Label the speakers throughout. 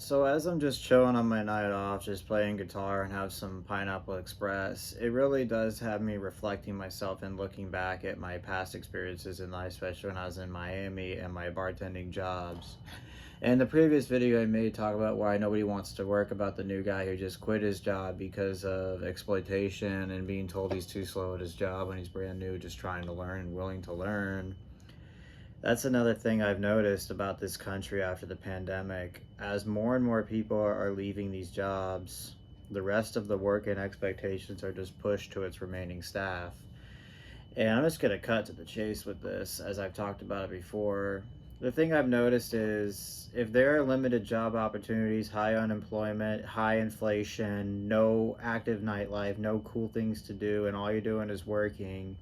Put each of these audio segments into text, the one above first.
Speaker 1: So as I'm just chilling on my night off, just playing guitar and have some Pineapple Express, it really does have me reflecting myself and looking back at my past experiences in life, especially when I was in Miami and my bartending jobs. And the previous video I made talk about why nobody wants to work, about the new guy who just quit his job because of exploitation and being told he's too slow at his job when he's brand new, just trying to learn and willing to learn. That's another thing I've noticed about this country after the pandemic. As more and more people are leaving these jobs, the rest of the work and expectations are just pushed to its remaining staff. And I'm just going to cut to the chase with this, as I've talked about it before. The thing I've noticed is if there are limited job opportunities, high unemployment, high inflation, no active nightlife, no cool things to do, and all you're doing is working,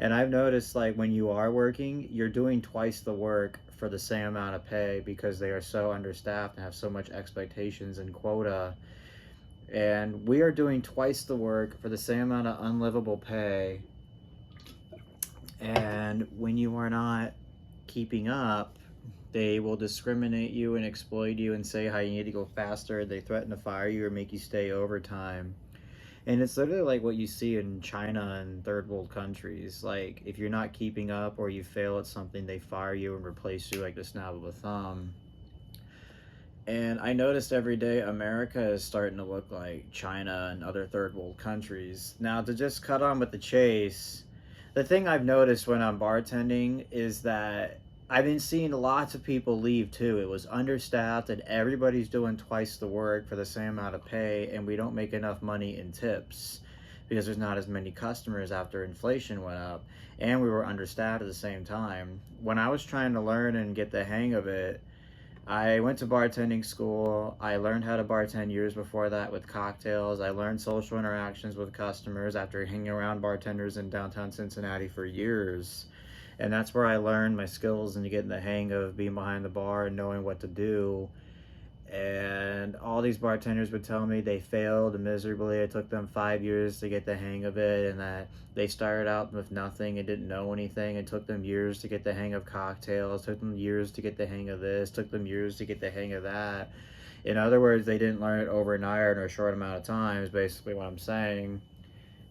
Speaker 1: and I've noticed, like, when you are working, you're doing twice the work for the same amount of pay because they are so understaffed and have so much expectations and quota. And we are doing twice the work for the same amount of unlivable pay. And when you are not keeping up, they will discriminate you and exploit you and say how you need to go faster. They threaten to fire you or make you stay overtime. And it's literally like what you see in China and third world countries. Like, if you're not keeping up or you fail at something, they fire you and replace you like the snap of a thumb. And I noticed every day America is starting to look like China and other third world countries. Now, to just cut on with the chase, the thing I've noticed when I'm bartending is that I've been seeing lots of people leave too. It was understaffed and everybody's doing twice the work for the same amount of pay, and we don't make enough money in tips because there's not as many customers after inflation went up, and we were understaffed at the same time. When I was trying to learn and get the hang of it, I went to bartending school. I learned how to bartend years before that with cocktails. I learned social interactions with customers after hanging around bartenders in downtown Cincinnati for years. And that's where I learned my skills and getting the hang of being behind the bar and knowing what to do. And all these bartenders would tell me they failed miserably. It took them 5 years to get the hang of it, and that they started out with nothing and didn't know anything. It took them years to get the hang of cocktails, took them years to get the hang of this, took them years to get the hang of that. In other words, they didn't learn it overnight or in a short amount of time, is basically what I'm saying.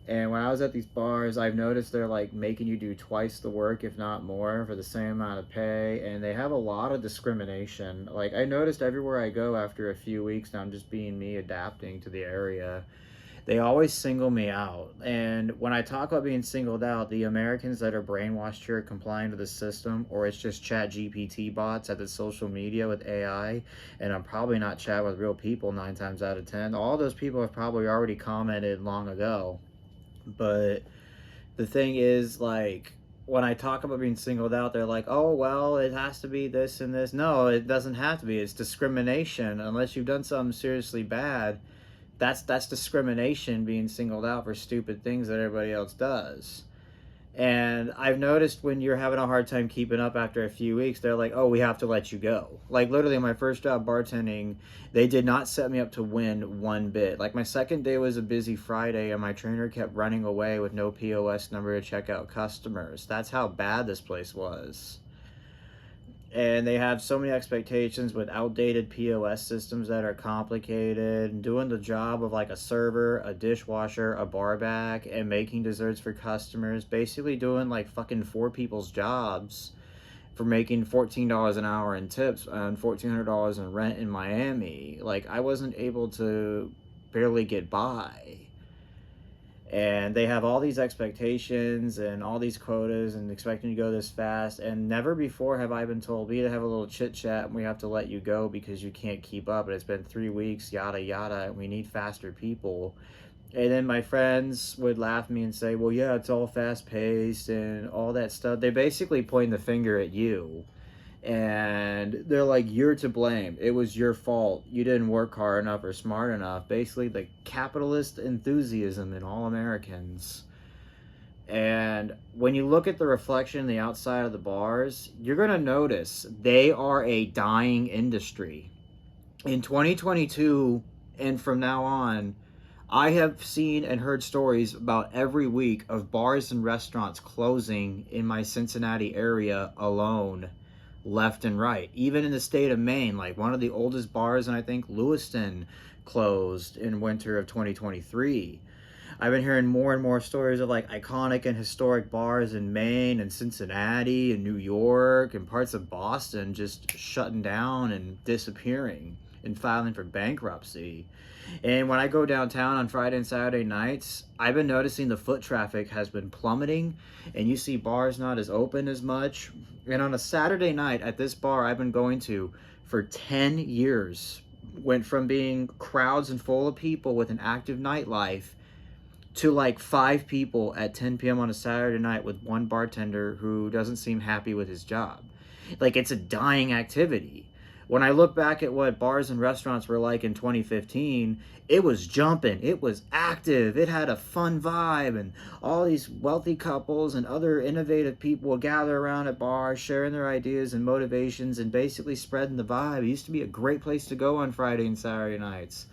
Speaker 1: And when I was at these bars, I've noticed they're like making you do twice the work, if not more, for the same amount of pay. And they have a lot of discrimination. Like, I noticed everywhere I go after a few weeks now, I'm just being me, adapting to the area. They always single me out. And when I talk about being singled out, the Americans that are brainwashed here, complying to the system, or it's just chat GPT bots at the social media with AI, and I'm probably not chatting with real people 9 times out of 10. All those people have probably already commented long ago. But the thing is, like, when I talk about being singled out, they're like, oh, well, it has to be this and this. No, it doesn't have to be. It's discrimination. Unless you've done something seriously bad, that's discrimination, being singled out for stupid things that everybody else does. And I've noticed when you're having a hard time keeping up after a few weeks, they're like, oh, we have to let you go. Like, literally, my first job bartending, they did not set me up to win one bit. Like, my second day was a busy Friday, and my trainer kept running away with no POS number to check out customers. That's how bad this place was. And they have so many expectations with outdated POS systems that are complicated, and doing the job of like a server, a dishwasher, a bar back, and making desserts for customers, basically doing like fucking four people's jobs for making $14 an hour in tips and $1,400 in rent in Miami. Like, I wasn't able to barely get by. And they have all these expectations and all these quotas and expecting you to go this fast, and never before have I been told, we need to have a little chit chat and we have to let you go because you can't keep up, and it's been 3 weeks, yada yada, and we need faster people. And then my friends would laugh at me and say, well, yeah, it's all fast paced and all that stuff. They basically point the finger at you, and they're like, you're to blame, it was your fault, you didn't work hard enough or smart enough. Basically, the capitalist enthusiasm in all Americans. And when you look at the reflection in the outside of the bars, you're going to notice they are a dying industry. In 2022 and from now on, I have seen and heard stories about every week of bars and restaurants closing in my Cincinnati area alone. left and right. Even in the state of Maine, like one of the oldest bars in, I think, Lewiston closed in winter of 2023. I've been hearing more and more stories of like iconic and historic bars in Maine and Cincinnati and New York and parts of Boston just shutting down and disappearing and filing for bankruptcy. And when I go downtown on Friday and Saturday nights, I've been noticing the foot traffic has been plummeting, and you see bars not as open as much. And on a Saturday night at this bar I've been going to for 10 years, went from being crowds and full of people with an active nightlife to like 5 people at 10 p.m. on a Saturday night with one bartender who doesn't seem happy with his job. Like, it's a dying activity. When I look back at what bars and restaurants were like in 2015, it was jumping, it was active, it had a fun vibe, and all these wealthy couples and other innovative people would gather around at bars, sharing their ideas and motivations and basically spreading the vibe. It used to be a great place to go on Friday and Saturday nights.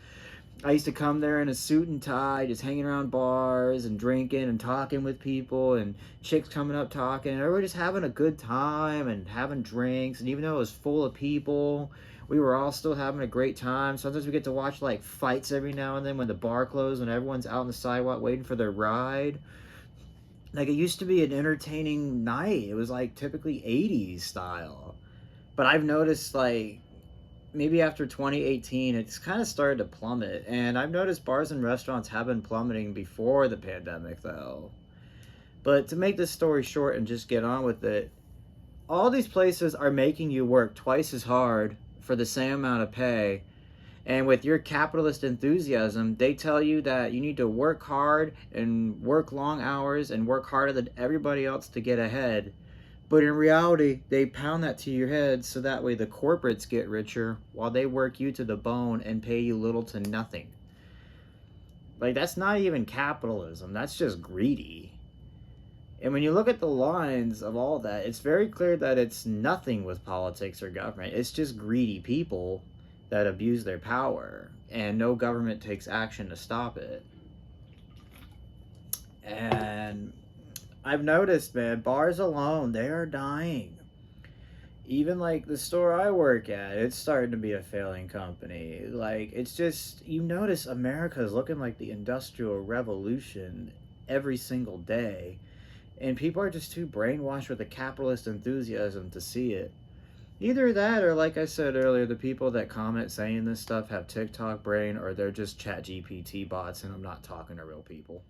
Speaker 1: I used to come there in a suit and tie, just hanging around bars and drinking and talking with people, and chicks coming up talking, and everybody just having a good time and having drinks. And even though it was full of people, we were all still having a great time. Sometimes we get to watch like fights every now and then when the bar closed, when everyone's out on the sidewalk waiting for their ride. Like, it used to be an entertaining night. It was like typically 80s style. But I've noticed, like, maybe after 2018, it's kind of started to plummet. And I've noticed bars and restaurants have been plummeting before the pandemic, though. But to make this story short and just get on with it, all these places are making you work twice as hard for the same amount of pay. And with your capitalist enthusiasm, they tell you that you need to work hard and work long hours and work harder than everybody else to get ahead. But in reality, they pound that to your head so that way the corporates get richer while they work you to the bone and pay you little to nothing. Like, that's not even capitalism, that's just greedy. And when you look at the lines of all that, it's very clear that it's nothing with politics or government. It's just greedy people that abuse their power, and no government takes action to stop it. And I've noticed, man, bars alone, they are dying. Even like the store I work at, it's starting to be a failing company. Like, it's just, you notice America is looking like the Industrial Revolution every single day. And people are just too brainwashed with the capitalist enthusiasm to see it. Either that, or like I said earlier, the people that comment saying this stuff have TikTok brain, or they're just chat GPT bots, and I'm not talking to real people.